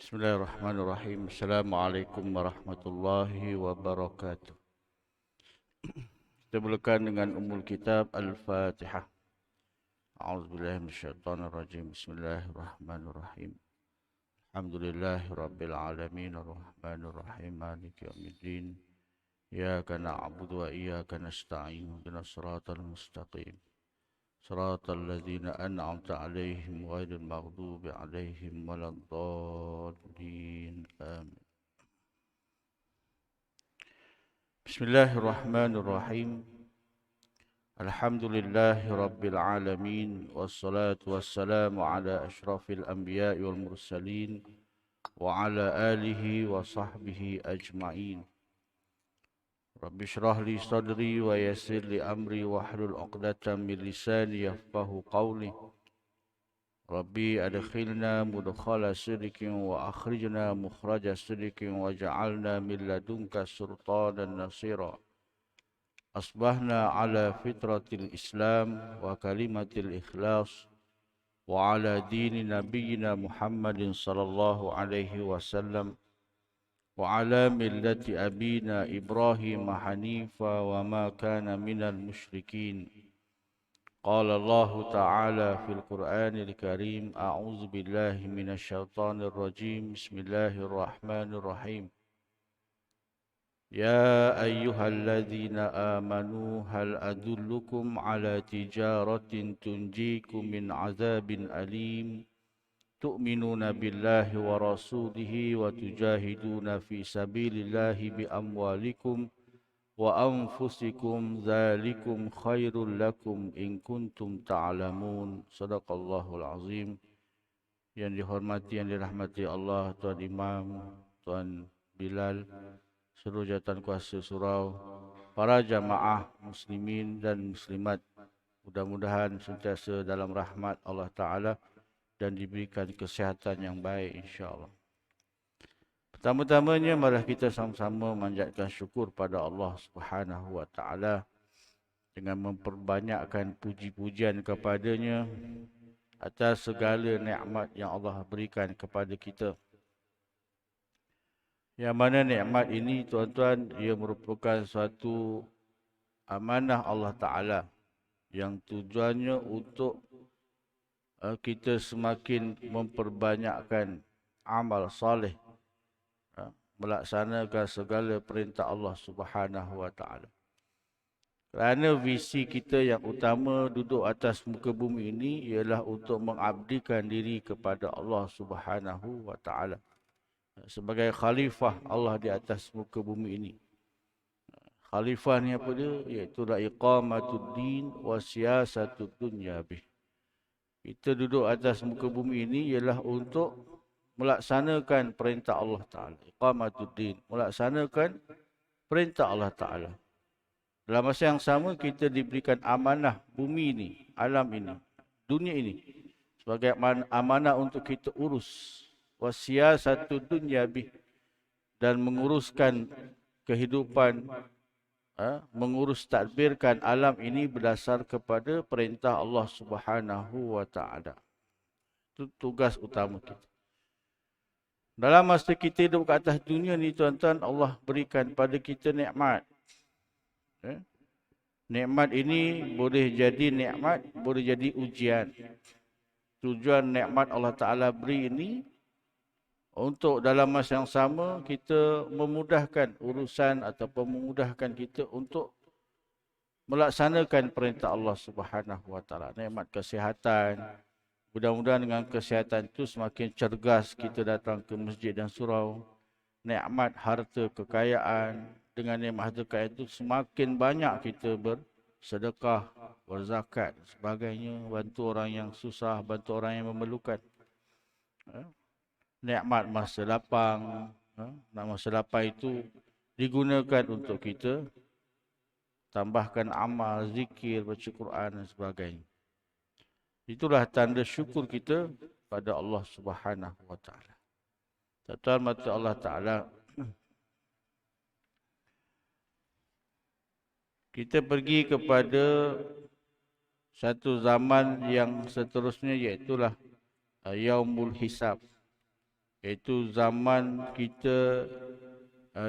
Bismillahirrahmanirrahim. Assalamualaikum warahmatullahi wabarakatuh. Kita mulakan dengan Ummul Kitab Al-Fatihah. A'udzubillahi minasyaitonirrajim. Bismillahirrahmanirrahim. Alhamdulillahi rabbil alamin arrahmanir rahim maliki yaumiddin. Iyyaka na'budu wa iyyaka nasta'in. Ihdinas siratal mustaqim. Siratal ladzina an'amta 'alaihim ghairil maghdubi 'alaihim waladdallin. Amin. Bismillahirrahmanirrahim. Alhamdulillahi rabbil alamin wassalatu wassalamu ala asyrafil anbiya'i wal mursalin wa ala alihi wa sahbihi ajma'in. Rabbi shrah li sadri wa yassir li amri wahlul 'uqdatam min lisani yafqahu qawli. Rabbi adkhilna mudkhala sidqin wa akhrijna mukhraja sidqin waj'alna min ladunka sultanan nasira. Asbahna ala fitratil Islam wa kalimatil ikhlas wa ala dini nabiyyina Muhammadin sallallahu alaihi wasallam wa ala millati abina Ibrahim hanifa wa ma kana minal musyrikin. Qala Allah Ta'ala fil Qur'anil Karim, a'udzu billahi minasy syaithanir rajim. Bismillahirrahmanirrahim. Ya ayyuhalladzina amanu hal adullukum ala tijaratin tunjikum min azabin alim tu'minuna billahi wa rasulihi wa tujahiduna fi sabilillahi bi amwalikum wa anfusikum dzalikum khairul lakum in kuntum ta'lamun. Sadaqallahul azim. Yang dihormati, yang dirahmati Allah, Tuan Imam, Tuan Bilal, seluruh jawatan kuasa surau, para jamaah muslimin dan muslimat, mudah-mudahan sentiasa dalam rahmat Allah Ta'ala dan diberikan kesihatan yang baik insya-Allah. Pertama-tamanya marilah kita sama-sama memanjatkan syukur pada Allah Subhanahu wa Ta'ala dengan memperbanyakkan puji-pujian kepadanya atas segala nikmat yang Allah berikan kepada kita. Yang mana nikmat ini, tuan-tuan, ia merupakan suatu amanah Allah Ta'ala yang tujuannya untuk kita semakin memperbanyakkan amal soleh, melaksanakan segala perintah Allah Subhanahu wa Ta'ala. Kerana visi kita yang utama duduk atas muka bumi ini ialah untuk mengabdikan diri kepada Allah Subhanahu wa Ta'ala sebagai khalifah Allah di atas muka bumi ini. Khalifah ni apa dia? Iaitu iqamatuddin wa siyasatud dunya bih. Kita duduk atas muka bumi ini ialah untuk melaksanakan perintah Allah Ta'ala. Iqamatuddin, melaksanakan perintah Allah Ta'ala. Dalam masa yang sama, kita diberikan amanah bumi ini, alam ini, dunia ini, sebagai amanah untuk kita urus. Wasiyasatu dunya bih, dan menguruskan kehidupan, mengurus tadbirkan alam ini berdasar kepada perintah Allah Subhanahu wa Ta'ala. Itu tugas utama kita. Dalam masa kita hidup ke atas dunia ni, tuan-tuan, Allah berikan pada kita nikmat. Nikmat ini boleh jadi nikmat, boleh jadi ujian. Tujuan nikmat Allah Ta'ala beri ini untuk dalam masa yang sama kita memudahkan urusan ataupun memudahkan kita untuk melaksanakan perintah Allah Subhanahu wa Ta'ala. Nikmat kesihatan. Mudah-mudahan dengan kesihatan itu semakin cergas kita datang ke masjid dan surau. Nikmat harta kekayaan. Dengan nikmat harta kekayaan itu semakin banyak kita bersedekah, berzakat, sebagainya. Bantu orang yang susah, bantu orang yang memerlukan. Nikmat masa lapang. Masa lapang itu digunakan untuk kita tambahkan amal, zikir, baca Quran dan sebagainya. Itulah tanda syukur kita pada Allah Subhanahu wa Ta'ala. Tuan-tuan mata Allah Ta'ala, kita pergi kepada satu zaman yang seterusnya, iaitulah Yaumul Hisab. Iaitu zaman kita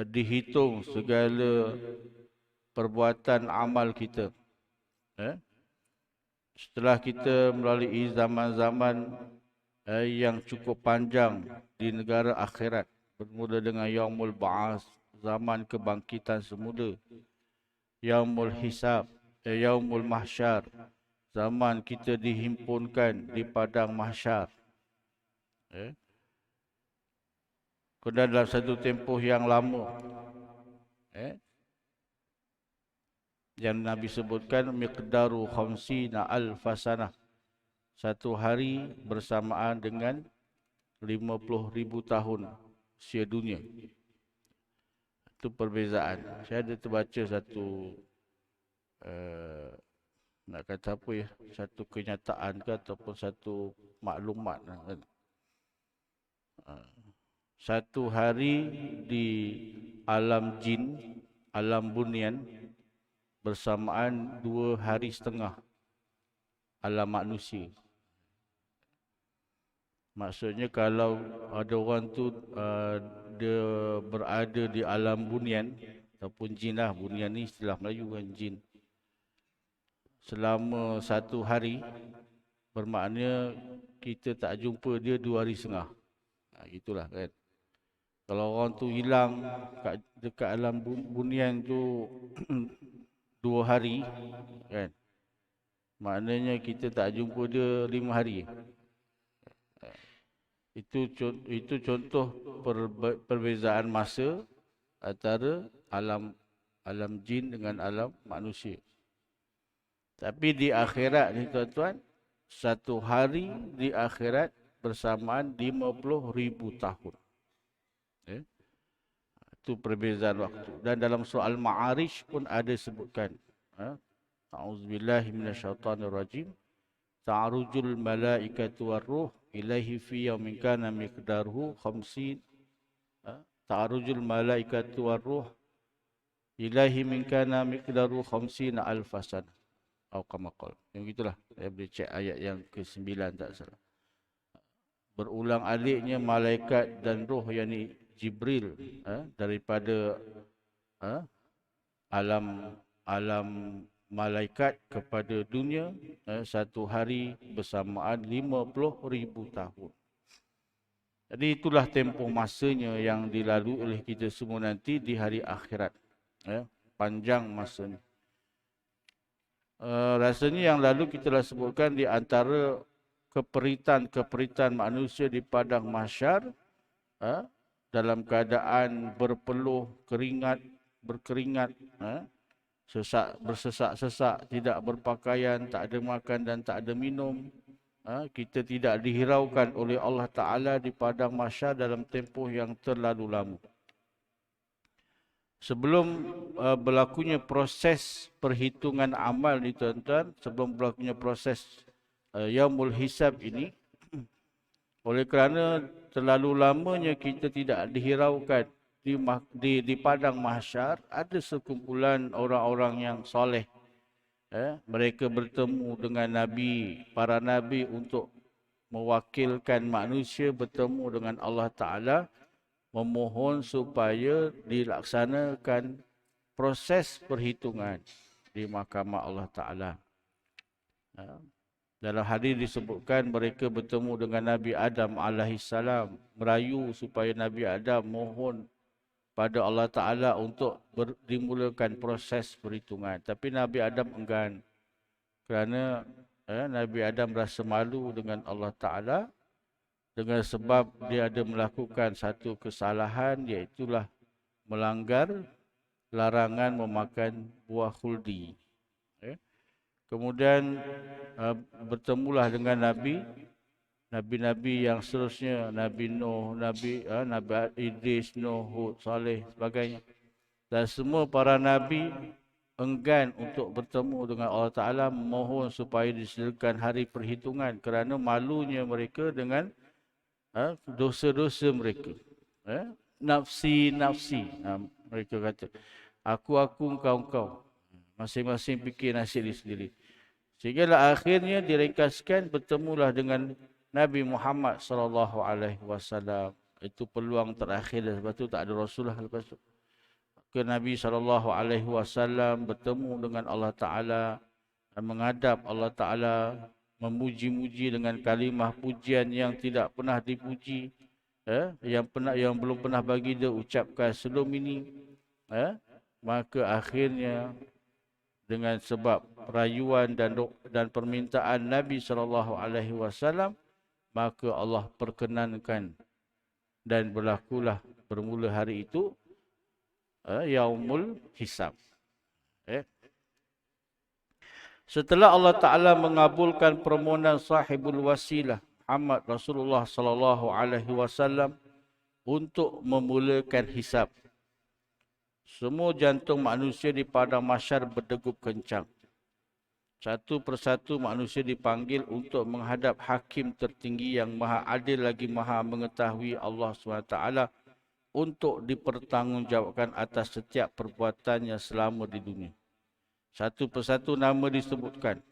dihitung segala perbuatan amal kita. Setelah kita melalui zaman-zaman yang cukup panjang di negara akhirat, bermula dengan Yaumul Ba'as, zaman kebangkitan semula, Yaumul Hisab, Yaumul Mahsyar, zaman kita dihimpunkan di padang mahsyar. Kemudian dalam satu tempoh yang lama, yang Nabi sebutkan miqdaru khamsina alfasanah, satu hari bersamaan dengan 50,000 tahun usia dunia. Itu perbezaan. Saya ada terbaca satu nak kata apa ya, satu kenyataan ke ataupun satu maklumat kan. Satu hari di alam jin, alam bunian bersamaan 2 hari setengah alam manusia. Maksudnya kalau ada orang tu dia berada di alam bunian ataupun jin lah, bunian ni istilah Melayu kan, jin, selama 1 hari, bermakna kita tak jumpa dia 2 hari setengah. Gitulah kan. Kalau orang tu hilang dekat alam bunian tu 2 hari kan, maknanya kita tak jumpa dia 5 hari. Itu contoh perbezaan masa antara alam jin dengan alam manusia. Tapi di akhirat ni tuan-tuan, 1 hari di akhirat bersamaan 50,000 tahun. Itu perbezaan waktu. Dan dalam surah Al-Ma'arij pun ada sebutkan. A'udzubillahi minasyaitonirrajim. Ta'arujul malaikatu warruh ilaihi fi yaumin kana miqdaruhu 50. Ta'arujul malaikatu warruh ilaihi min kana miqdaruhu 50 alfasan. Atau kama qala. Yang gitulah. Saya boleh cek ayat yang ke-9 tak salah. Berulang aliknya malaikat dan roh, yakni Jibril, daripada alam malaikat kepada dunia, 1 hari bersamaan 50,000 tahun. Jadi itulah tempoh masanya yang dilalui oleh kita semua nanti di hari akhirat. Panjang masanya. Rasanya yang lalu kita dah sebutkan di antara keperitan manusia di padang mahsyar, dalam keadaan berpeluh berkeringat, bersesak-sesak, tidak berpakaian, tak ada makan dan tak ada minum. Kita tidak dihiraukan oleh Allah Ta'ala di padang mahsyar dalam tempoh yang terlalu lama. Sebelum berlakunya proses perhitungan amal ni tuan-tuan, sebelum berlakunya proses Yaumul Hisab ini, oleh kerana terlalu lamanya kita tidak dihiraukan di padang mahsyar, ada sekumpulan orang-orang yang soleh. Mereka bertemu dengan para nabi untuk mewakilkan manusia bertemu dengan Allah Ta'ala, memohon supaya dilaksanakan proses perhitungan di mahkamah Allah Ta'ala. Dalam hadis disebutkan mereka bertemu dengan Nabi Adam alaihissalam, merayu supaya Nabi Adam mohon pada Allah Ta'ala untuk dimulakan proses perhitungan. Tapi Nabi Adam enggan kerana Nabi Adam rasa malu dengan Allah Ta'ala dengan sebab dia ada melakukan satu kesalahan, iaitulah melanggar larangan memakan buah khuldi. Kemudian bertemulah dengan Nabi-Nabi yang seterusnya, Nabi Nuh, Nabi Idris, Nuh, Hud, Saleh, sebagainya. Dan semua para Nabi enggan untuk bertemu dengan Allah Ta'ala, mohon supaya disediakan hari perhitungan kerana malunya mereka dengan dosa-dosa mereka. Nafsi, mereka kata, aku, engkau. Masing-masing fikir nasib diri sendiri. Sehinggalah akhirnya diringkaskan bertemulah dengan Nabi Muhammad sallallahu alaihi wasallam. Itu peluang terakhir, dan lepas tu tak ada Rasulullah lepas tu. Ke Nabi SAW bertemu dengan Allah Ta'ala, menghadap Allah Ta'ala, memuji-muji dengan kalimah pujian yang tidak pernah dipuji, yang belum pernah bagi dia ucapkan sebelum ini. Maka akhirnya dengan sebab rayuan dan permintaan Nabi SAW, maka Allah perkenankan dan berlakulah bermula hari itu Yaumul Hisab. Setelah Allah Ta'ala mengabulkan permohonan sahibul wasilah Muhammad Rasulullah sallallahu alaihi wasallam untuk memulakan hisab, semua jantung manusia di padang mahsyar berdegup kencang. Satu persatu manusia dipanggil untuk menghadap hakim tertinggi yang maha adil lagi maha mengetahui, Allah SWT, untuk dipertanggungjawabkan atas setiap perbuatannya selama di dunia. Satu persatu nama disebutkan.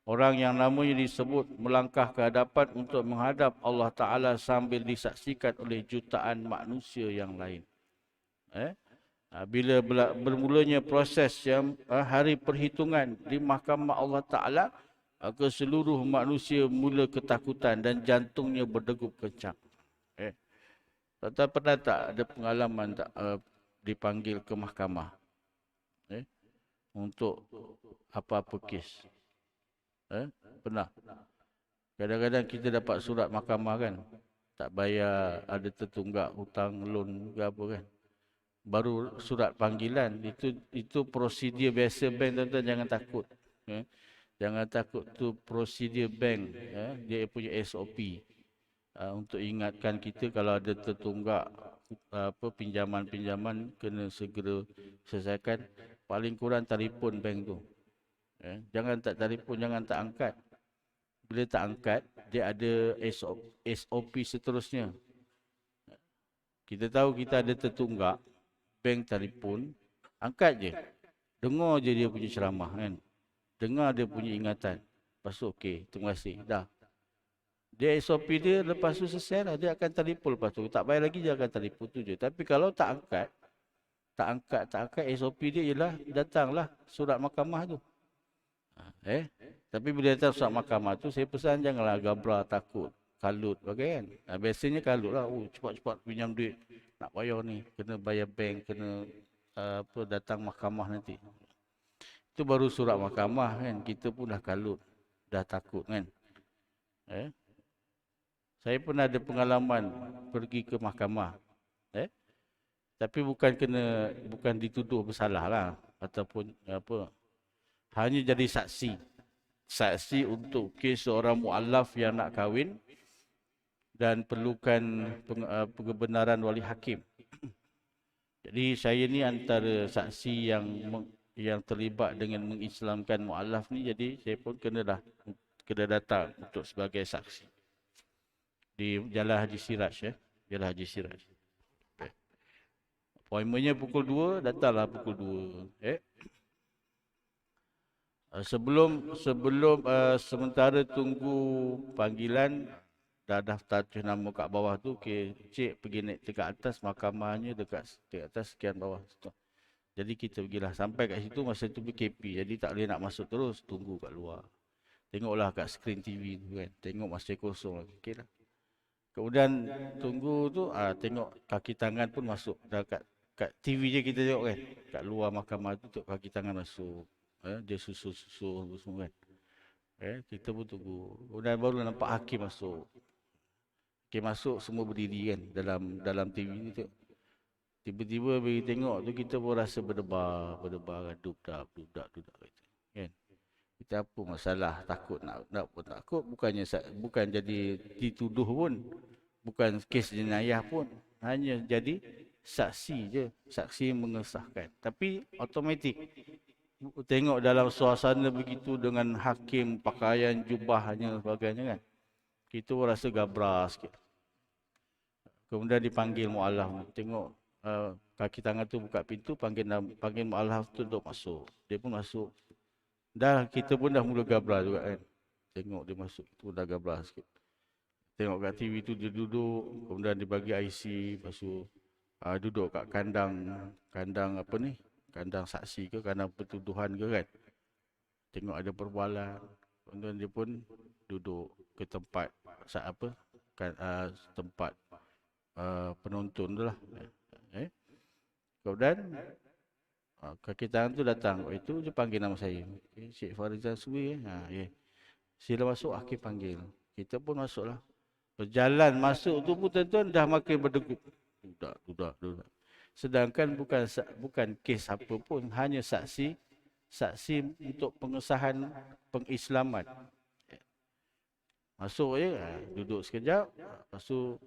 Orang yang namanya disebut melangkah ke hadapan untuk menghadap Allah Ta'ala sambil disaksikan oleh jutaan manusia yang lain. Bila bermulanya proses yang hari perhitungan di mahkamah Allah Ta'ala, maka seluruh manusia mula ketakutan dan jantungnya berdegup kencang. Pernah tak ada pengalaman tak dipanggil ke mahkamah untuk apa-apa kes? Pernah. Kadang-kadang kita dapat surat mahkamah kan, tak bayar, ada tertunggak hutang loan ke apa kan, baru surat panggilan. Itu prosedur biasa bank, tuan-tuan, jangan takut. Jangan takut, tu prosedur bank. Dia punya SOP untuk ingatkan kita kalau ada tertunggak pinjaman-pinjaman kena segera selesaikan. Paling kurang telefon bank tu. Jangan tak telefon, jangan tak angkat. Bila tak angkat, dia ada SOP seterusnya. Kita tahu kita ada tertunggak, bank telefon, angkat je. Dengar je dia punya ceramah kan. Dengar dia punya ingatan. Lepas tu okey, terima kasih. Dah. Dia SOP dia, lepas tu selesai lah. Dia akan telefon lepas tu. Tak bayar lagi, dia akan telefon tu je. Tapi kalau tak angkat, SOP dia ialah datanglah surat mahkamah tu. Tapi bila datang surat mahkamah tu, saya pesan janganlah gabra, takut, kalut bagai kan. Biasanya kalut lah. Cepat-cepat pinjam duit. Nak bayar ni, kena bayar bank, kena datang mahkamah nanti. Itu baru surat mahkamah kan. Kita pun dah kalut, dah takut kan. Saya pernah ada pengalaman pergi ke mahkamah. Tapi bukan dituduh bersalah lah, ataupun apa. Hanya jadi saksi. Saksi untuk kes seorang mu'allaf yang nak kahwin dan perlukan kebenaran wali hakim. Jadi saya ni antara saksi yang terlibat dengan mengislamkan mu'allaf ni. Jadi saya pun kena datang untuk sebagai saksi di Jalan Haji Siraj. Jalan Haji Siraj. Appointmentnya pukul 2, datanglah pukul 2. Sementara tunggu panggilan, dah daftar nama kat bawah tu. Okay, cik pergi naik dekat atas, mahkamahnya dekat atas sekian bawah. Jadi kita pergilah sampai kat situ, masa tu PKP. Jadi tak boleh nak masuk terus, tunggu kat luar. Tengoklah kat skrin TV tu kan. Tengok masih kosong. Okay lah. Kemudian tunggu tu, tengok kaki tangan pun masuk. Dah kat TV je kita tengok kan. Kat luar mahkamah tu tengok kaki tangan masuk. Dia susu semua kan. Kita pun tunggu. Kemudian baru nampak hakim masuk. Hakim masuk, semua berdiri kan dalam TV ni tengok. Tiba-tiba bagi tengok tu, kita pun rasa berdebar kan. Dudap kan. Kita apa masalah, takut nak pun takut. Bukan jadi dituduh pun. Bukan kes jenayah pun. Hanya jadi saksi je. Saksi mengesahkan. Tapi automatik. Tengok dalam suasana begitu dengan hakim, pakaian jubahnya sebagainya kan. Kita pun rasa gabra sikit. Kemudian dipanggil mu'alaf. Tengok kaki tangan tu buka pintu, panggil mu'alaf tu duduk masuk. Dia pun masuk. Kita pun dah mula gabra juga kan. Tengok dia masuk, tu dah gabra sikit. Tengok kat TV tu dia duduk, kemudian dia bagi IC, lepas tu duduk kat kandang apa ni? Kandang saksi ke, kandang pertuduhan ke kan. Tengok ada perbualan. Kemudian dia pun duduk ke tempat apa? Kan, tempat penonton tu lah. Kemudian kaki tangan tu datang. Itu dia panggil nama saya. Syekh Farizal Suwi. Sila masuk, Hakim panggil. Kita pun masuklah. Berjalan masuk tu pun tuan-tuan dah makin berdegup. Dudak. Sedangkan bukan kes apa pun, hanya saksi untuk pengesahan pengislaman. Masuk je, duduk sekejap. Lepas tu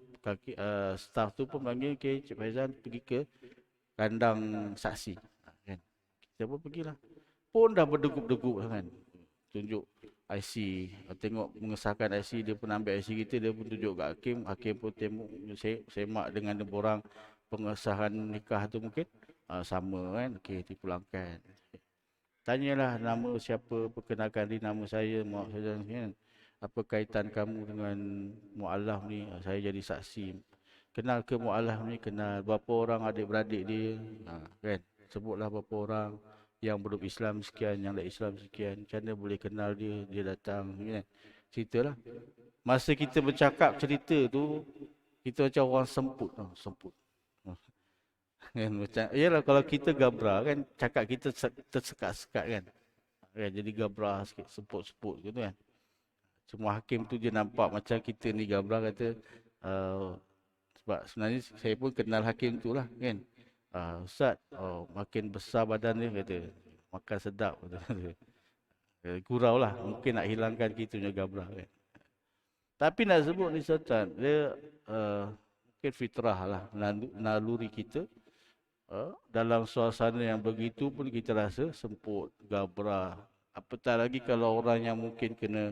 staff tu pun panggil, okay, Cik Faizal pergi ke kandang saksi. Kan? Kita pun pergilah. Pun dah berdegup-degup kan. Tunjuk IC, tengok mengesahkan IC, dia pun ambil IC kita, dia pun tunjuk kat Hakim pun tengok, semak dengan orang pengesahan nikah tu mungkin sama kan, okey dipulangkan. Tanyalah nama siapa, perkenalkan diri, nama saya Muhammad Faizal kan. Apa kaitan kamu dengan Mu'alaf ni? Saya jadi saksi. Kenal ke Mu'alaf ni? Kenal. Berapa orang adik-beradik dia? Kan? Sebutlah berapa orang. Yang belum Islam sekian, yang dah Islam sekian. Macam mana boleh kenal dia, dia datang, kan? Ceritalah. Masa kita bercakap cerita tu, kita macam orang semput. Semput. Kan? Macam, yalah kalau kita gabra kan, cakap kita tersekat-sekat kan. Jadi gabra sikit, semput-semput gitu kan. Semua hakim tu je nampak macam kita ni gabra kata, sebab sebenarnya saya pun kenal hakim tu lah kan. Ustaz, makin besar badan dia kata, makan sedap kata. Gurau lah, mungkin nak hilangkan kita punya gabrah kan. Tapi nak sebut ni Sultan, dia mungkin fitrah lah, naluri kita. Dalam suasana yang begitu pun kita rasa semput, gabrah. Apatah lagi kalau orang yang mungkin kena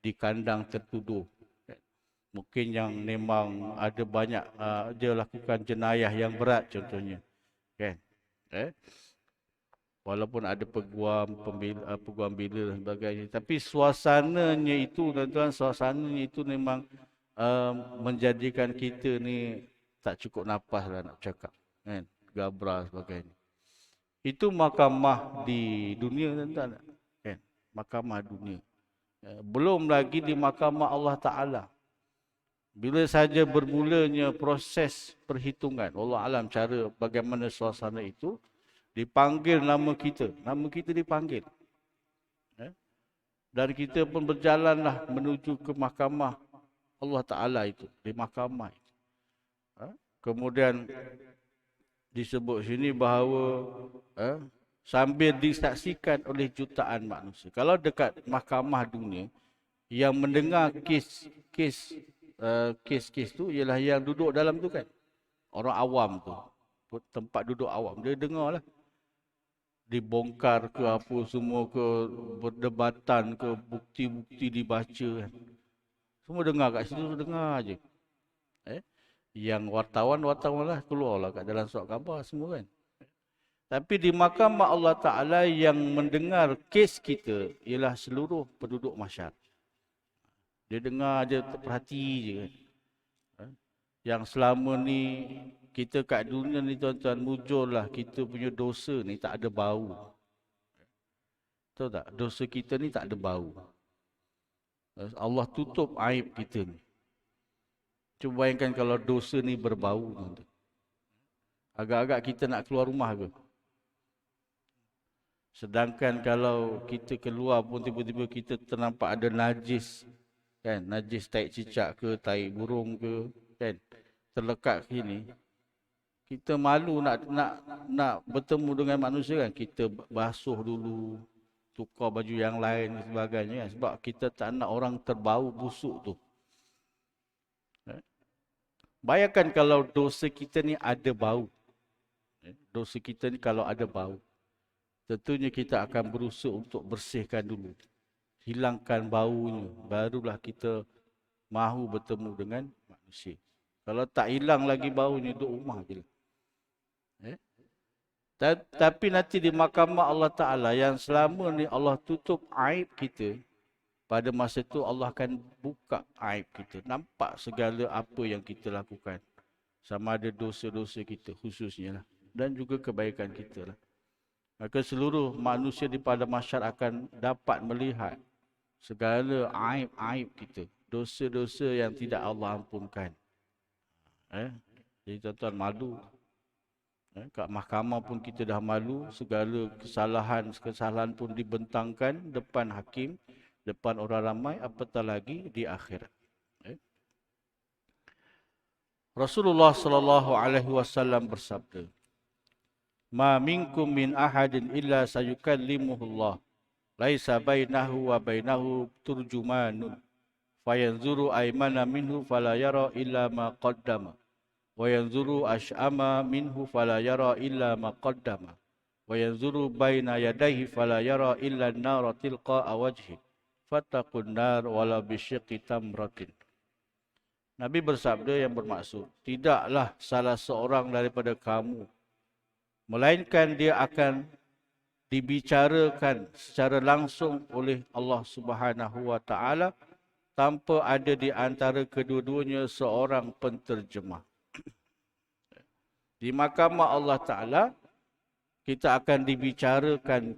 di kandang tertuduh. Mungkin yang memang ada banyak, dia lakukan jenayah yang berat contohnya. Kan? Walaupun ada peguam bila dan sebagainya, tapi suasananya itu tuan-tuan, suasananya itu memang menjadikan kita ni tak cukup nafas lah nak cakap, kan? Gabra sebagainya. Itu mahkamah di dunia tuan-tuan, kan? Mahkamah dunia. Belum lagi di mahkamah Allah Ta'ala. Bila saja bermulanya proses perhitungan, Allah alam cara bagaimana suasana itu, dipanggil nama kita dipanggil. Dan kita pun berjalanlah menuju ke mahkamah Allah Ta'ala itu, di mahkamah itu. Kemudian disebut sini bahawa sambil disaksikan oleh jutaan manusia. Kalau dekat mahkamah dunia, yang mendengar kes tu ialah yang duduk dalam tu kan. Orang awam tu. Tempat duduk awam. Dia dengar lah. Dibongkar ke apa semua ke, perdebatan ke, bukti-bukti dibaca kan. Semua dengar kat situ, dengar je. Yang wartawan lah keluarlah kat dalam surat khabar semua kan. Tapi di mahkamah Allah Ta'ala yang mendengar kes kita ialah seluruh penduduk masyarakat. Dia dengar je, terperhati je kan. Yang selama ni kita kat dunia ni tuan-tuan, mujurlah kita punya dosa ni tak ada bau. Tahu tak? Dosa kita ni tak ada bau. Allah tutup aib kita ni. Cuba bayangkan kalau dosa ni berbau. Tuan-tuan. Agak-agak kita nak keluar rumah ke? Sedangkan kalau kita keluar pun tiba-tiba kita ternampak ada najis. Kan, najis tai cicak ke, tai burung ke, kan, terlekat sini. Kita malu nak bertemu dengan manusia kan, kita basuh dulu, tukar baju yang lain dan sebagainya kan, sebab kita tak nak orang terbau busuk tu. Bayangkan kalau dosa kita ni ada bau. Dosa kita ni kalau ada bau, tentunya kita akan berusaha untuk bersihkan dulu. Hilangkan baunya, barulah kita mahu bertemu dengan manusia. Kalau tak hilang lagi baunya, duduk rumah je. Tapi nanti di mahkamah Allah Ta'ala yang selama ni Allah tutup aib kita, pada masa itu Allah akan buka aib kita. Nampak segala apa yang kita lakukan. Sama ada dosa-dosa kita khususnya lah. Dan juga kebaikan kita lah. Maka seluruh manusia di pada masyarakat akan dapat melihat segala aib-aib kita. Dosa-dosa yang tidak Allah ampunkan. Jadi tuan-tuan malu. Kat mahkamah pun kita dah malu. Segala kesalahan pun dibentangkan depan hakim. Depan orang ramai, apatah lagi di akhirat. Rasulullah sallallahu alaihi wasallam bersabda, "Ma minkum min ahadin illa sayukallimuhullah, laisa bainahu wa bainahu turjumanun, fayanzuru aymana minhu fala yara illa ma qaddama, wa yanzuru ash'ama minhu fala yara illa ma qaddama, wa yanzuru baina yadayhi fala yara illa an-nara tilqa'a wajhi, fattaqun nar wala bisyiqqi tamratin." Nabi bersabda yang bermaksud, tidaklah salah seorang daripada kamu, melainkan dia akan dibicarakan secara langsung oleh Allah Subhanahu wa taala tanpa ada di antara kedua-duanya seorang penterjemah. Di mahkamah Allah Taala kita akan dibicarakan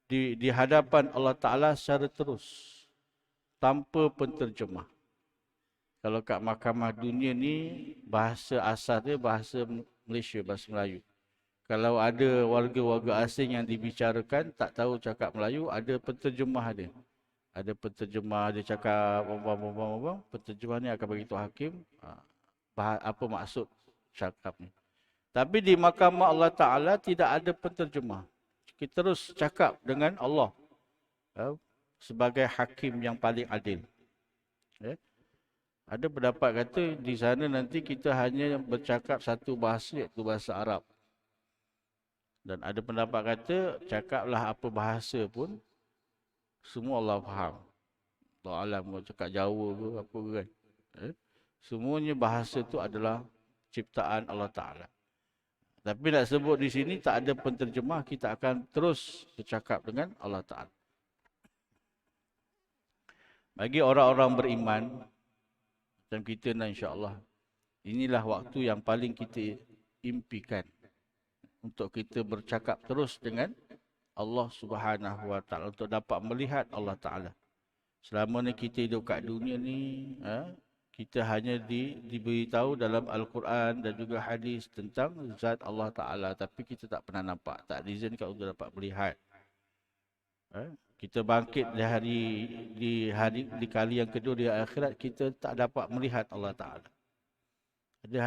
di hadapan Allah Taala secara terus tanpa penterjemah. Kalau kat mahkamah dunia ni bahasa asal dia bahasa Malaysia, bahasa Melayu. Kalau ada warga-warga asing yang dibicarakan, tak tahu cakap Melayu, ada penterjemah dia. Ada penterjemah, dia cakap penterjemah ni akan beritahu hakim apa maksud cakap ni. Tapi di mahkamah Allah Ta'ala tidak ada penterjemah. Kita terus cakap dengan Allah sebagai hakim yang paling adil. Ada pendapat kata di sana nanti kita hanya bercakap satu bahasa, iaitu bahasa Arab. Dan ada pendapat kata cakaplah apa bahasa pun semua Allah faham. Allah alam mau cakap Jawa ke apa ke kan. Semuanya bahasa itu adalah ciptaan Allah Ta'ala. Tapi nak sebut di sini tak ada penterjemah, kita akan terus bercakap dengan Allah Ta'ala. Bagi orang-orang beriman macam kita nak, insya-Allah, inilah waktu yang paling kita impikan untuk kita bercakap terus dengan Allah Subhanahu wa taala, untuk dapat melihat Allah Taala. Selama ni kita hidup kat dunia ni, kita hanya diberitahu dalam Al-Quran dan juga hadis tentang zat Allah Taala, tapi kita tak pernah nampak, tak diizinkan untuk dapat melihat. Kita bangkit di kali yang kedua di akhirat, kita tak dapat melihat Allah Ta'ala.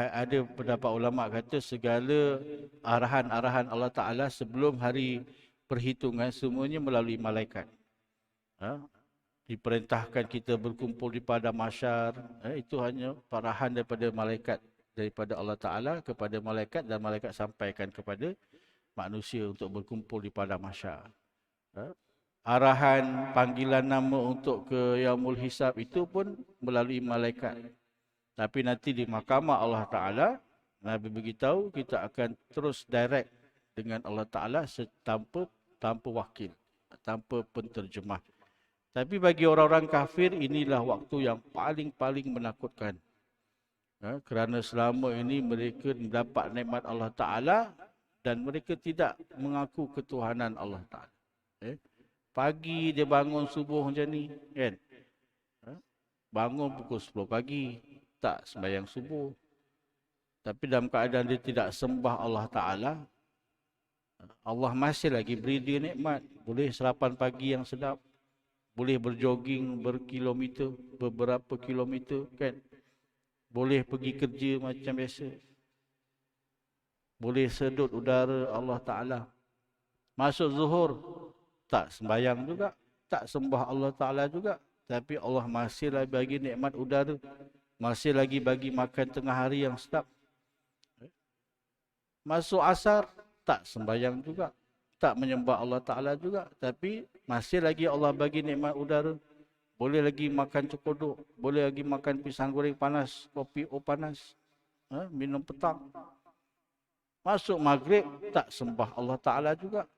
Ada pendapat ulama kata segala arahan-arahan Allah Ta'ala sebelum hari perhitungan semuanya melalui malaikat. Diperintahkan kita berkumpul di padang mahsyar, itu hanya arahan daripada malaikat, daripada Allah Ta'ala kepada malaikat, dan malaikat sampaikan kepada manusia untuk berkumpul di padang mahsyar. Arahan panggilan nama untuk ke Yaumul Hisab itu pun melalui malaikat. Tapi nanti di mahkamah Allah Ta'ala, Nabi beritahu kita akan terus direct dengan Allah Ta'ala tanpa wakil, tanpa penterjemah. Tapi bagi orang-orang kafir, inilah waktu yang paling menakutkan. Kerana selama ini mereka mendapat nikmat Allah Ta'ala dan mereka tidak mengaku ketuhanan Allah Ta'ala. Pagi dia bangun subuh macam ni, kan? Bangun pukul 10 pagi, tak sembahyang subuh. Tapi dalam keadaan dia tidak sembah Allah Ta'ala, Allah masih lagi beri dia nikmat. Boleh sarapan pagi yang sedap, boleh berjoging berkilometer, beberapa kilometer, kan? Boleh pergi kerja macam biasa. Boleh sedut udara Allah Ta'ala. Masuk zuhur, tak sembahyang juga, tak sembah Allah Ta'ala juga. Tapi Allah masih lagi bagi nikmat udara. Masih lagi bagi makan tengah hari yang sedap. Masuk asar, tak sembahyang juga, tak menyembah Allah Ta'ala juga. Tapi masih lagi Allah bagi nikmat udara. Boleh lagi makan cokodok, boleh lagi makan pisang goreng panas, kopi panas, minum petang. Masuk maghrib, tak sembah Allah Ta'ala juga.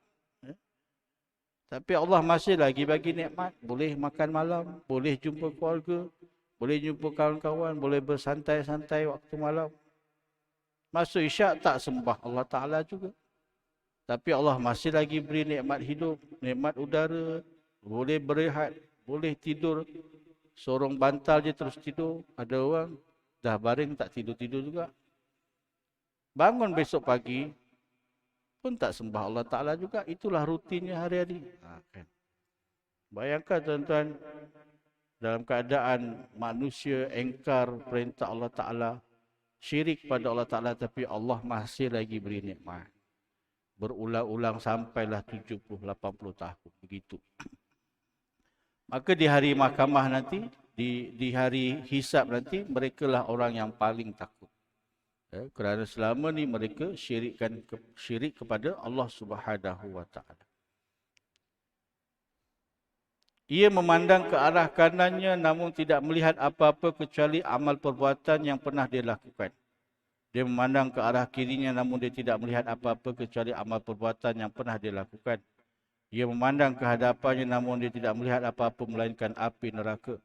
Tapi Allah masih lagi bagi nikmat. Boleh makan malam, boleh jumpa keluarga, boleh jumpa kawan-kawan, boleh bersantai-santai waktu malam. Masuk isyak tak sembah Allah Ta'ala juga. Tapi Allah masih lagi beri nikmat hidup, nikmat udara, boleh berehat, boleh tidur. Sorong bantal je terus tidur. Ada orang dah baring tak tidur-tidur juga. Bangun besok pagi pun tak sembah Allah Ta'ala juga. Itulah rutinnya hari-hari. Kan? Bayangkan tuan-tuan, dalam keadaan manusia engkar perintah Allah Ta'ala, syirik pada Allah Ta'ala, tapi Allah masih lagi beri nikmat. Berulang-ulang sampailah 70-80 tahun. Begitu. Maka di hari mahkamah nanti, di hari hisab nanti, merekalah orang yang paling takut. Kerana selama ni mereka syirik kepada Allah Subhanahu Wa Taala. Ia memandang ke arah kanannya namun tidak melihat apa-apa kecuali amal perbuatan yang pernah dia lakukan. Dia memandang ke arah kirinya namun dia tidak melihat apa-apa kecuali amal perbuatan yang pernah dia lakukan. Ia memandang ke hadapannya namun dia tidak melihat apa-apa melainkan api neraka.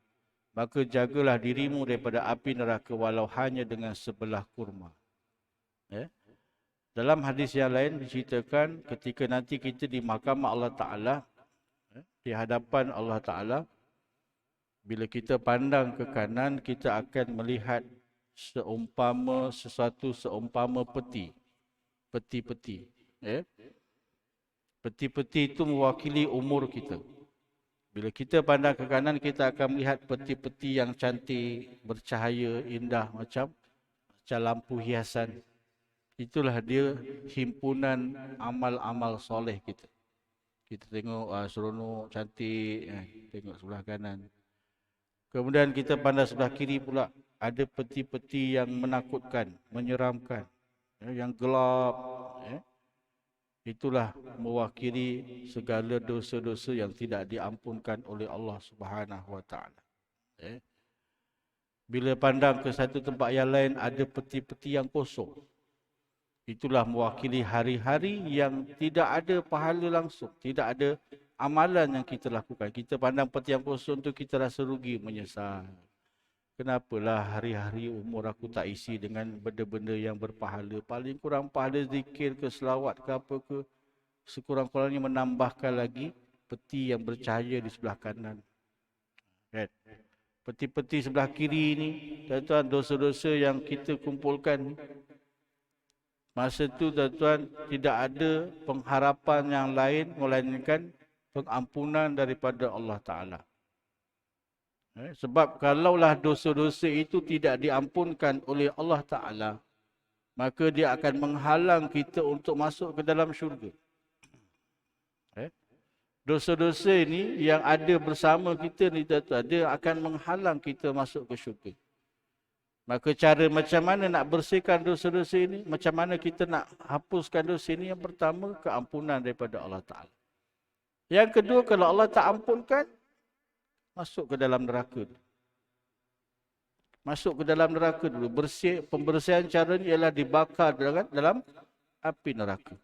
Maka jagalah dirimu daripada api neraka walau hanya dengan sebelah kurma. Dalam hadis yang lain diceritakan ketika nanti kita di mahkamah Allah Ta'ala, di hadapan Allah Ta'ala, bila kita pandang ke kanan, kita akan melihat sesuatu seumpama peti. Peti-peti. Peti-peti itu mewakili umur kita. Bila kita pandang ke kanan, kita akan melihat peti-peti yang cantik, bercahaya, indah, macam lampu hiasan. Itulah dia himpunan amal-amal soleh kita. Kita tengok seronok, cantik, tengok sebelah kanan. Kemudian kita pandang sebelah kiri pula, ada peti-peti yang menakutkan, menyeramkan, yang gelap. Itulah mewakili segala dosa-dosa yang tidak diampunkan oleh Allah Subhanahu Wa Taala. Bila pandang ke satu tempat yang lain, ada peti-peti yang kosong. Itulah mewakili hari-hari yang tidak ada pahala langsung, tidak ada amalan yang kita lakukan. Kita pandang peti yang kosong tu, kita rasa rugi, menyesal. Kenapalah hari-hari umur aku tak isi dengan benda-benda yang berpahala. Paling kurang pahala zikir ke selawat ke apa ke. Sekurang-kurangnya menambahkan lagi peti yang bercahaya di sebelah kanan. Kan? Peti-peti sebelah kiri ni, tuan-tuan, dosa-dosa yang kita kumpulkan. Masa tu tuan-tuan, tidak ada pengharapan yang lain melainkan pengampunan daripada Allah Ta'ala. Sebab kalaulah dosa-dosa itu tidak diampunkan oleh Allah Ta'ala, maka dia akan menghalang kita untuk masuk ke dalam syurga. Dosa-dosa ini yang ada bersama kita ni, tuan-tuan, dia akan menghalang kita masuk ke syurga. Maka cara macam mana nak bersihkan dosa-dosa ini, macam mana kita nak hapuskan dosa ini, yang pertama, keampunan daripada Allah Ta'ala. Yang kedua, kalau Allah tak ampunkan, masuk ke dalam neraka. Masuk ke dalam neraka dulu. Pembersihan caranya ialah dibakar dalam api neraka.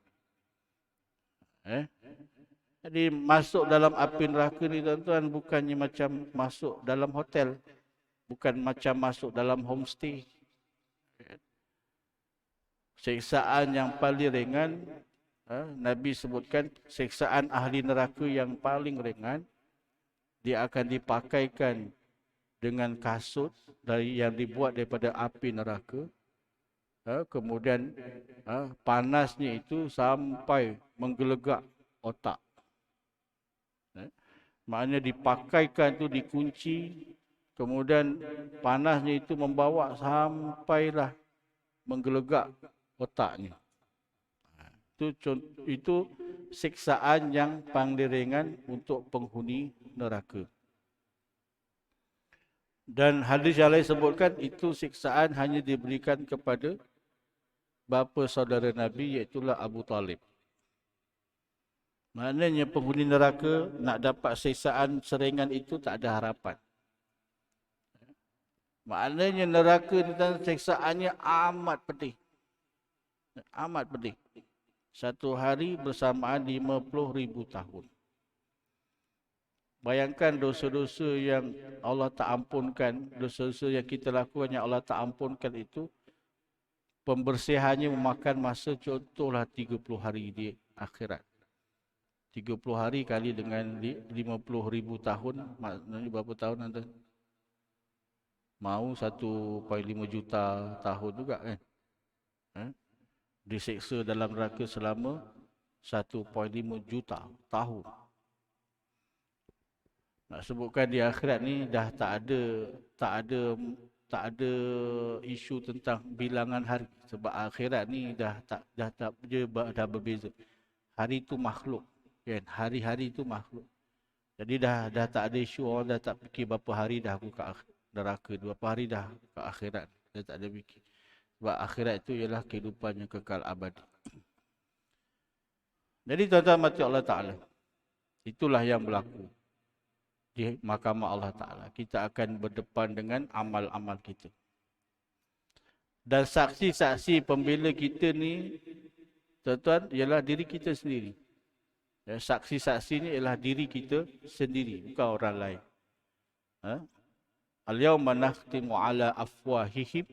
Jadi masuk dalam api neraka ni, tuan-tuan, bukannya macam masuk dalam hotel. Bukan macam masuk dalam homestay. Siksaan yang paling ringan, Nabi sebutkan siksaan ahli neraka yang paling ringan, dia akan dipakaikan dengan kasut yang dibuat daripada api neraka. Kemudian panasnya itu sampai menggelegak otak. Maknanya dipakaikan tu, dikunci, kemudian panasnya itu membawa sampailah menggelegak otaknya. Itu siksaan yang paling ringan untuk penghuni neraka. Dan hadis yang lain sebutkan itu siksaan hanya diberikan kepada bapa saudara Nabi, iaitulah Abu Talib. Maknanya penghuni neraka nak dapat siksaan seringan itu tak ada harapan. Maknanya neraka ni, siksaannya amat pedih. Amat pedih. Satu hari bersamaan 50,000 tahun. Bayangkan dosa-dosa yang Allah tak ampunkan, dosa-dosa yang kita lakukan yang Allah tak ampunkan itu, pembersihannya memakan masa contohlah 30 hari di akhirat. 30 hari kali dengan 50,000 tahun, maknanya berapa tahun anda? Mau 1,5 juta tahun juga kan? Diseksa dalam neraka selama 1,5 juta tahun. Nak sebutkan di akhirat ni dah tak ada isu tentang bilangan hari, sebab akhirat ni dah berbeza. Hari tu makhluk, kan? Hari-hari tu makhluk. Jadi dah tak ada isu, orang dah tak fikir berapa hari dah aku kat neraka, berapa hari dah kat akhirat. Dah tak ada fikir. Sebab akhirat itu ialah kehidupan yang kekal abadi. Jadi tuan-tuan mati Allah Ta'ala, itulah yang berlaku di mahkamah Allah Ta'ala. Kita akan berdepan dengan amal-amal kita. Dan saksi-saksi pembela kita ni, tuan-tuan, ialah diri kita sendiri. Ya, saksi-saksi ni ialah diri kita sendiri, bukan orang lain. Al-yawma nakhtimu ala afwahihim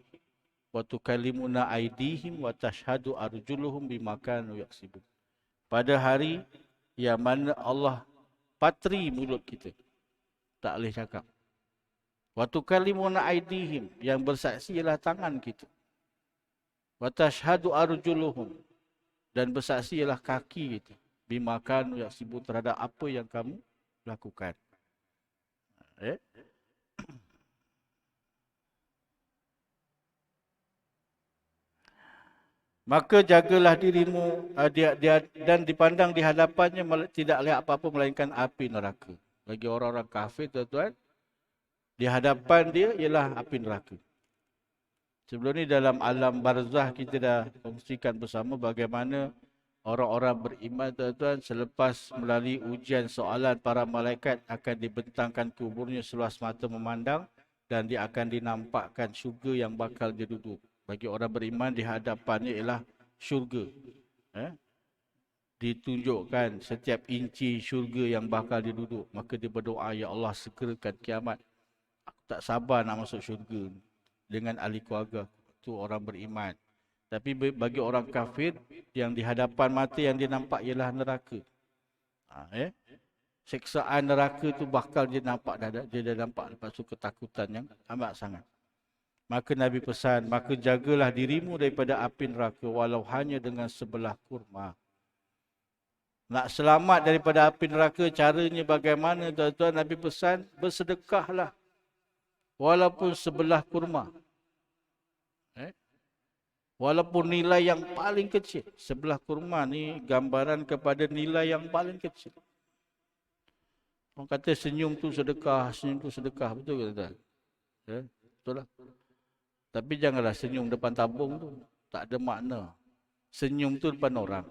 wa tukallimuna aydihim wa tashhadu arjuluhum bima kanu yaksibun. Pada hari yang mana Allah patri mulut kita, tak boleh cakap. Wa tukallimuna aydihim, yang bersaksi ialah tangan kita. Wa tashhadu arjuluhum, dan bersaksi ialah kaki kita. Bima kanu yaksibun, terhadap apa yang kamu lakukan. Maka jagalah dirimu dan dipandang di hadapannya tidak lihat apa-apa melainkan api neraka. Bagi orang-orang kafir, tuan-tuan, di hadapan dia ialah api neraka. Sebelum ni dalam alam barzah kita dah kongsikan bersama bagaimana orang-orang beriman, tuan-tuan, selepas melalui ujian soalan para malaikat akan dibentangkan kuburnya seluas mata memandang dan dia akan dinampakkan syurga yang bakal dia duduk. Bagi orang beriman di hadapannya ialah syurga. Ditunjukkan setiap inci syurga yang bakal dia duduk. Maka dia berdoa, ya Allah segerakan kiamat. Aku tak sabar nak masuk syurga dengan ahli keluarga. Itu orang beriman. Tapi bagi orang kafir, yang di hadapan mata yang dia nampak ialah neraka. Siksaan neraka tu bakal dia nampak, dia dah nampak. Lepas tu ketakutan yang amat sangat. Maka Nabi pesan, maka jagalah dirimu daripada api neraka walau hanya dengan sebelah kurma. Nak selamat daripada api neraka, caranya bagaimana, tuan-tuan? Nabi pesan, bersedekahlah walaupun sebelah kurma. Walaupun nilai yang paling kecil. Sebelah kurma ni gambaran kepada nilai yang paling kecil. Orang kata senyum tu sedekah, senyum tu sedekah. Betul ke tuan? Betul lah. Tapi janganlah senyum depan tabung tu. Tak ada makna. Senyum tu depan orang.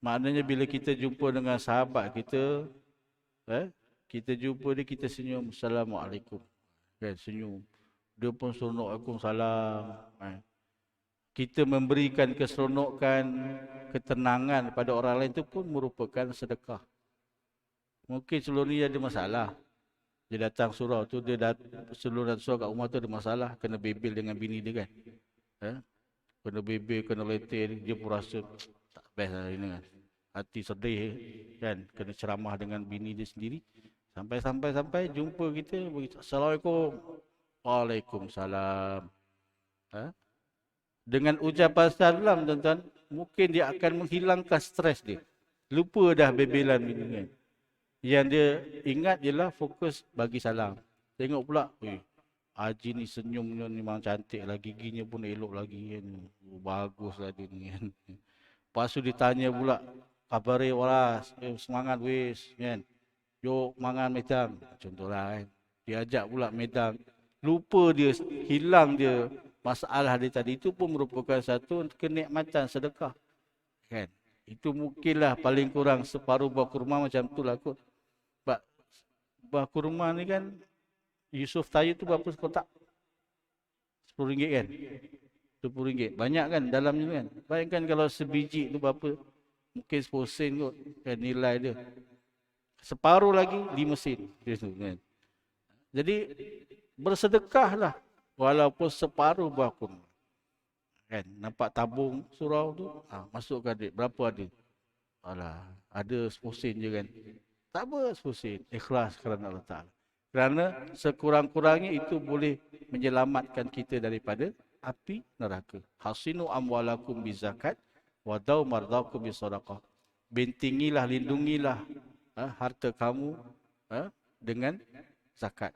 Maknanya bila kita jumpa dengan sahabat kita, kita jumpa dia, kita senyum, Assalamualaikum. Kan, senyum. Dia pun seronok, Waalaikumsalam. Kita memberikan keseronokan, ketenangan pada orang lain itu pun merupakan sedekah. Mungkin sebelum ni ada masalah. Dia datang surau tu, sebelum datang surau kat rumah tu ada masalah, kena bebel dengan bini dia kan. Kena bebel, kena letih, dia pun rasa tak best lah ini kan. Hati sedih kan, kena ceramah dengan bini dia sendiri. Sampai jumpa kita, Assalamualaikum. Waalaikumsalam. Dengan ucapan salam, tuan-tuan, mungkin dia akan menghilangkan stres dia. Lupa dah bebelan bini kan. Yang dia ingat jelah fokus bagi salam. Tengok pula, Haji ni senyumnya ni memang cantik lah, giginya pun elok lagi kan. Bagus lah dia ni kan. Lepas tu ditanya pula, khabar waras, semangat wis kan. Jom mangan medang. Contohlah kan. Diajak pula medang. Lupa dia, hilang dia masalah dia tadi. Itu pun merupakan satu kenikmatan sedekah. Kan? Itu mungkinlah paling kurang separuh buah kurma macam tu lah kot. Buah kurma ni kan, Yusuf Tayu tu berapa sekotak? RM10 kan? RM20. Banyak kan dalamnya kan? Bayangkan kalau sebiji tu berapa? Mungkin 10 sen kot kan nilai dia. Separuh lagi di Mesir. Kan? Jadi bersedekahlah walaupun separuh buah kurma. Kan? Nampak tabung surau tu, masukkan adik. Berapa adik? Alah, ada 10 sen je kan. Tak apa 10 sen. Ikhlas kerana Allah Ta'ala. Kerana sekurang-kurangnya itu boleh menyelamatkan kita daripada api neraka. Hasinu amwalakum bizakat wadau mardakum bisadaqah. Bentingilah, lindungilah harta kamu dengan zakat.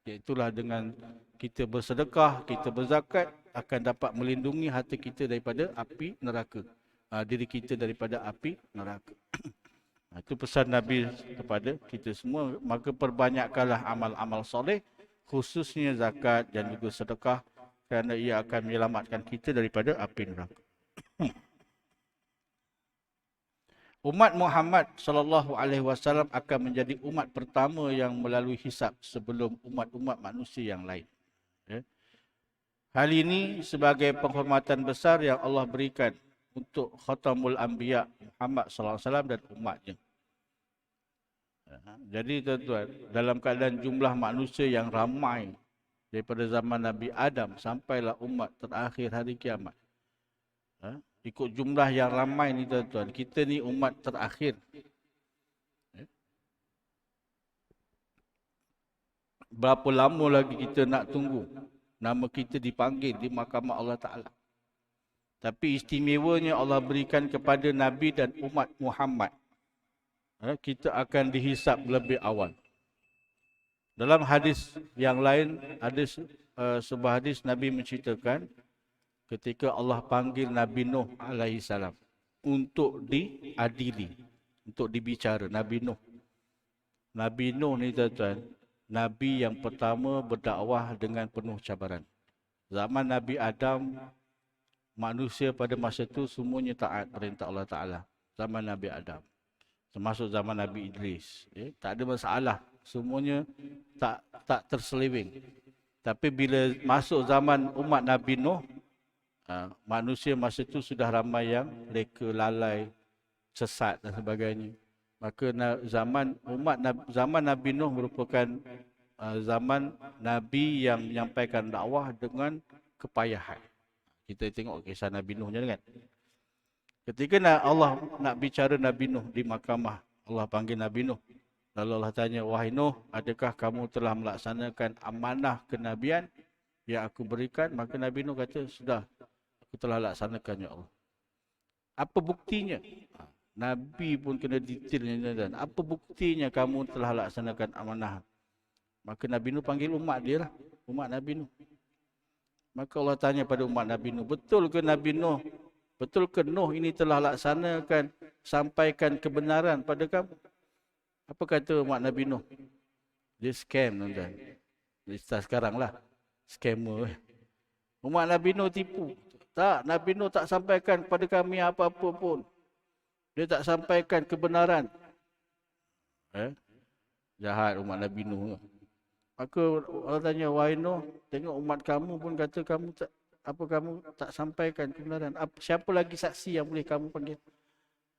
Iaitulah dengan kita bersedekah, kita berzakat, akan dapat melindungi harta kita daripada api neraka. Diri kita daripada api neraka. Itu pesan Nabi kepada kita semua. Maka perbanyakkanlah amal-amal soleh, khususnya zakat dan juga sedekah, kerana ia akan menyelamatkan kita daripada api neraka. Umat Muhammad sallallahu alaihi wasallam akan menjadi umat pertama yang melalui hisab sebelum umat-umat manusia yang lain. Ya. Hal ini sebagai penghormatan besar yang Allah berikan untuk Khatamul Anbiya Muhammad sallallahu alaihi wasallam dan umatnya. Jadi tuan-tuan, dalam keadaan jumlah manusia yang ramai daripada zaman Nabi Adam sampailah umat terakhir hari kiamat. Ikut jumlah yang ramai ni tuan-tuan, kita ni umat terakhir. Berapa lama lagi kita nak tunggu nama kita dipanggil di mahkamah Allah Ta'ala. Tapi istimewanya Allah berikan kepada Nabi dan umat Muhammad. Kita akan dihisap lebih awal. Dalam hadis yang lain, ada sebuah hadis Nabi menceritakan ketika Allah panggil Nabi Nuh alaihi salam untuk diadili, untuk dibicara. Nabi Nuh. Nabi Nuh ni tuan-tuan, Nabi yang pertama berdakwah dengan penuh cabaran. Zaman Nabi Adam, manusia pada masa itu semuanya taat perintah Allah Ta'ala. Zaman Nabi Adam. Termasuk zaman Nabi Idris. Tak ada masalah. Semuanya tak terseleweng. Tapi bila masuk zaman umat Nabi Nuh, manusia masa itu sudah ramai yang reka, lalai, sesat dan sebagainya. Maka zaman Nabi Nuh merupakan zaman Nabi yang menyampaikan dakwah dengan kepayahan. Kita tengok kisah Nabi Nuh je kan. Ketika Allah nak bicara Nabi Nuh di mahkamah, Allah panggil Nabi Nuh. Lalu Allah tanya, wahai Nuh, adakah kamu telah melaksanakan amanah kenabian yang aku berikan? Maka Nabi Nuh kata, sudah, aku telah laksanakan ya Allah. Apa buktinya? Nabi pun kena detailnya. Dan apa buktinya kamu telah laksanakan amanah? Maka Nabi Nuh panggil umat dia lah. Umat Nabi Nuh. Maka Allah tanya pada umat Nabi Nuh, betul ke Nabi Nuh? Betul ke Nuh ini telah laksanakan, sampaikan kebenaran pada kamu? Apa kata umat Nabi Nuh? Dia scam tuan-tuan. Istilah sekarang lah. Scammer. Umat Nabi Nuh tipu. Tak, Nabi Nuh tak sampaikan kepada kami apa-apa pun. Dia tak sampaikan kebenaran. Jahat umat Nabi Nuh. Maka Allah tanya, wahai Nuh, tengok umat kamu pun kata kamu tak sampaikan kebenaran. Siapa lagi saksi yang boleh kamu panggil?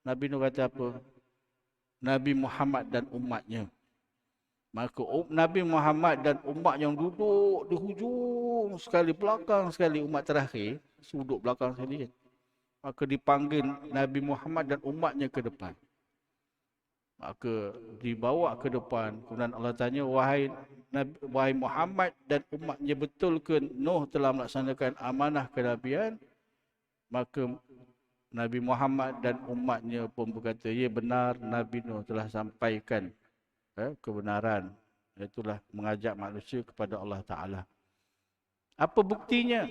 Nabi Nuh kata apa? Nabi Muhammad dan umatnya. Maka Nabi Muhammad dan umat yang duduk di hujung sekali, belakang sekali, umat terakhir, duduk belakang sekali. Maka dipanggil Nabi Muhammad dan umatnya ke depan. Maka dibawa ke depan. Kemudian Allah tanya, wahai Muhammad dan umatnya, betul ke Nuh telah melaksanakan amanah kenabian? Maka Nabi Muhammad dan umatnya pun berkata, ya benar, Nabi Nuh telah sampaikan kebenaran. Itulah mengajak manusia kepada Allah Ta'ala. Apa buktinya?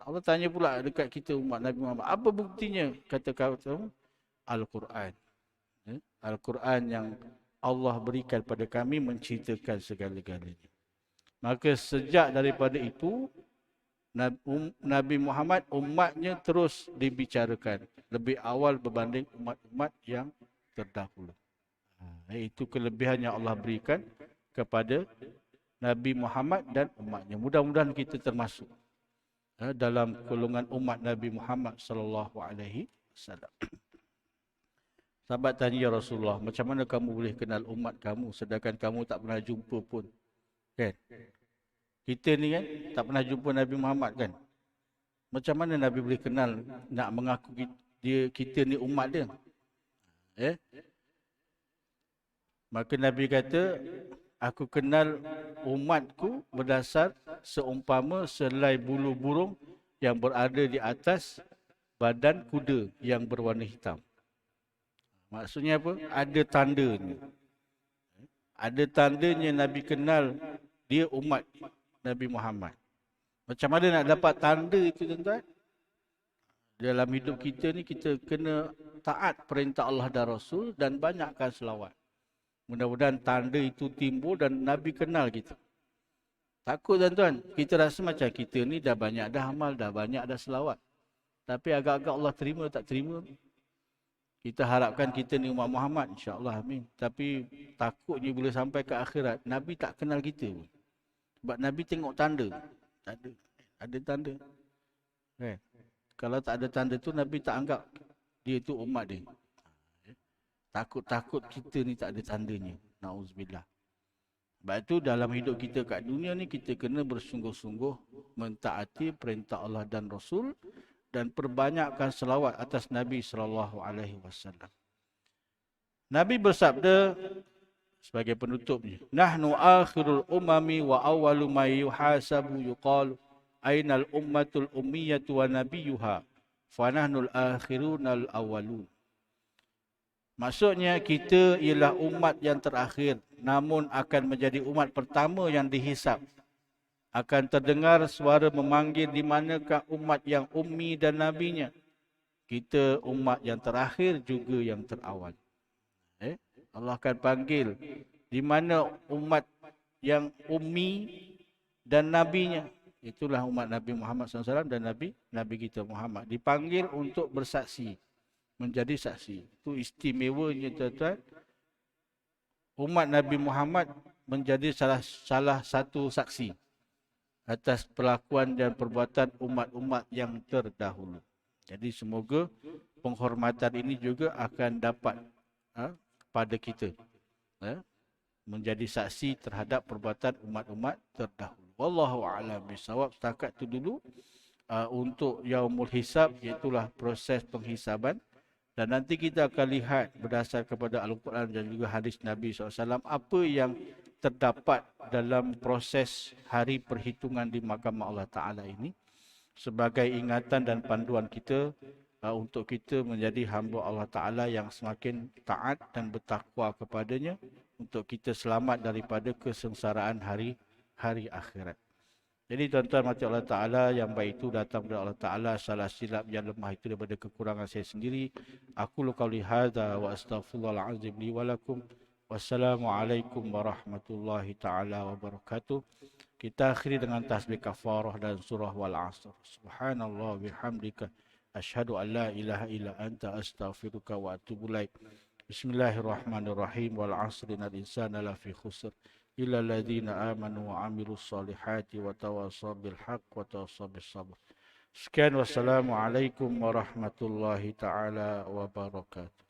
Allah tanya pula dekat kita umat Nabi Muhammad. Apa buktinya? Kata kamu, Al-Quran. Al-Quran yang Allah berikan pada kami menceritakan segala-galanya. Maka sejak daripada itu, Nabi Muhammad, umatnya terus dibicarakan lebih awal berbanding umat-umat yang terdahulu. Itu kelebihan yang Allah berikan kepada Nabi Muhammad dan umatnya. Mudah-mudahan kita termasuk dalam golongan umat Nabi Muhammad sallallahu alaihi wasallam. Sahabat tanya, ya Rasulullah, macam mana kamu boleh kenal umat kamu sedangkan kamu tak pernah jumpa pun? Kan? Kita ni kan tak pernah jumpa Nabi Muhammad kan? Macam mana Nabi boleh kenal, nak mengaku kita ni umat dia? Eh? Maka Nabi kata, aku kenal umatku berdasar seumpama selai bulu burung yang berada di atas badan kuda yang berwarna hitam. Maksudnya apa? Ada tandanya. Ada tandanya Nabi kenal dia umat Nabi Muhammad. Macam mana nak dapat tanda itu, tuan-tuan? Dalam hidup kita ni kita kena taat perintah Allah dan Rasul dan banyakkan selawat. Mudah-mudahan tanda itu timbul dan Nabi kenal kita. Takut tuan-tuan, kita rasa macam kita ni dah banyak dah amal, dah banyak dah selawat. Tapi agak-agak Allah terima tak terima. Kita harapkan kita ni umat Muhammad, insya-Allah, amin. Tapi takutnya bila sampai ke akhirat, Nabi tak kenal kita. Sebab Nabi tengok tanda. Tak ada. Ada tanda. Kan? Kalau tak ada tanda tu, Nabi tak anggap dia tu umat dia. Takut-takut kita ni tak ada tandanya. Na'udzubillah. Sebab itu dalam hidup kita kat dunia ni, kita kena bersungguh-sungguh mentaati perintah Allah dan Rasul dan perbanyakkan selawat atas Nabi SAW. Nabi bersabda sebagai penutupnya, nahnu akhirul umami wa awwalu ma yuhasabu yuqalu ainal ummatul ummiyatu wa nabiyuha fa nahnul akhirunal awwalun. Maksudnya kita ialah umat yang terakhir, namun akan menjadi umat pertama yang dihisap. Akan terdengar suara memanggil di manakah umat yang ummi dan nabinya. Kita umat yang terakhir juga yang terawal. Allah akan panggil di mana umat yang ummi dan nabinya. Itulah umat Nabi Muhammad SAW dan Nabi kita Muhammad. Dipanggil untuk bersaksi. Menjadi saksi. Itu istimewanya, tuan-tuan. Umat Nabi Muhammad menjadi salah satu saksi atas perlakuan dan perbuatan umat-umat yang terdahulu. Jadi semoga penghormatan ini juga akan dapat pada kita. Menjadi saksi terhadap perbuatan umat-umat terdahulu. Wallahu a'lam bishawab. Setakat itu dulu untuk yaumul hisab, iaitulah proses penghisaban. Dan nanti kita akan lihat berdasar kepada Al-Quran dan juga hadis Nabi SAW apa yang terdapat dalam proses hari perhitungan di mahkamah Allah Ta'ala ini sebagai ingatan dan panduan kita untuk kita menjadi hamba Allah Ta'ala yang semakin taat dan bertakwa kepadanya untuk kita selamat daripada kesengsaraan hari akhirat. Jadi tuan-tuan mati Allah Ta'ala, yang baik itu datang dari Allah Ta'ala, salah silap yang lemah itu daripada kekurangan saya sendiri. Aku qauli hadza wa astaghfirullahalazim li wa lakum. Wassalamualaikum warahmatullahi ta'ala wabarakatuh. Kita akhiri dengan tasbih kafarah dan surah wal asr. Subhanallah bihamdika asyhadu an la ilaha illa anta astaghfiruka wa atubu ilaik. Bismillahirrahmanirrahim. Wal asri innal insana lafi khusr illa alladhina amanu wa amilus solihati wa tawassaw bil haqq wa tawassaw bis sabr. Sekian, wassalamualaikum warahmatullahi taala wabarakatuh.